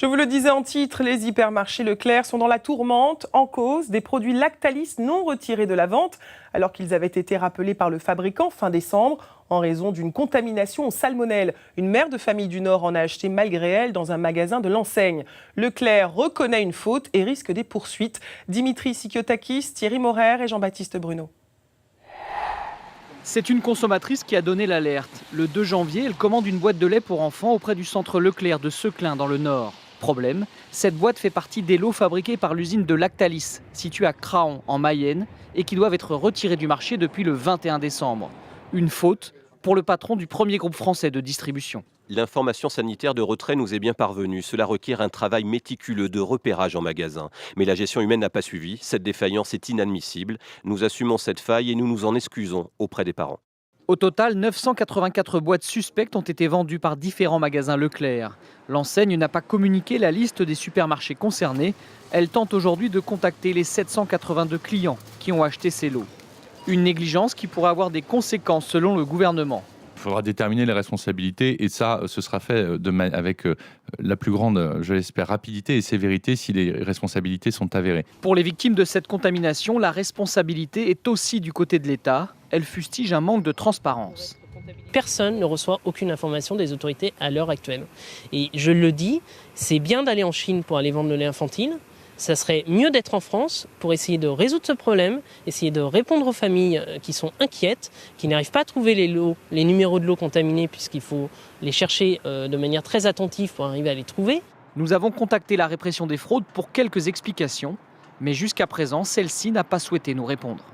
Je vous le disais en titre, les hypermarchés Leclerc sont dans la tourmente en cause des produits Lactalis non retirés de la vente alors qu'ils avaient été rappelés par le fabricant fin décembre en raison d'une contamination au salmonelle. Une mère de famille du Nord en a acheté malgré elle dans un magasin de l'enseigne. Leclerc reconnaît une faute et risque des poursuites. Dimitri Sikiotakis, Thierry Maurer et Jean-Baptiste Bruno. C'est une consommatrice qui a donné l'alerte. Le 2 janvier, elle commande une boîte de lait pour enfants auprès du centre Leclerc de Seclin dans le Nord. Problème, cette boîte fait partie des lots fabriqués par l'usine de Lactalis, située à Craon en Mayenne, et qui doivent être retirés du marché depuis le 21 décembre. Une faute pour le patron du premier groupe français de distribution. L'information sanitaire de retrait nous est bien parvenue. Cela requiert un travail méticuleux de repérage en magasin. Mais la gestion humaine n'a pas suivi. Cette défaillance est inadmissible. Nous assumons cette faille et nous nous en excusons auprès des parents. Au total, 984 boîtes suspectes ont été vendues par différents magasins Leclerc. L'enseigne n'a pas communiqué la liste des supermarchés concernés. Elle tente aujourd'hui de contacter les 782 clients qui ont acheté ces lots. Une négligence qui pourrait avoir des conséquences selon le gouvernement. Il faudra déterminer les responsabilités et ça, ce sera fait avec la plus grande, je l'espère, rapidité et sévérité si les responsabilités sont avérées. Pour les victimes de cette contamination, la responsabilité est aussi du côté de l'État. Elle fustige un manque de transparence. Personne ne reçoit aucune information des autorités à l'heure actuelle. Et je le dis, c'est bien d'aller en Chine pour aller vendre le lait infantile. Ça serait mieux d'être en France pour essayer de résoudre ce problème, essayer de répondre aux familles qui sont inquiètes, qui n'arrivent pas à trouver les numéros de lots contaminés puisqu'il faut les chercher de manière très attentive pour arriver à les trouver. Nous avons contacté la répression des fraudes pour quelques explications, mais jusqu'à présent, celle-ci n'a pas souhaité nous répondre.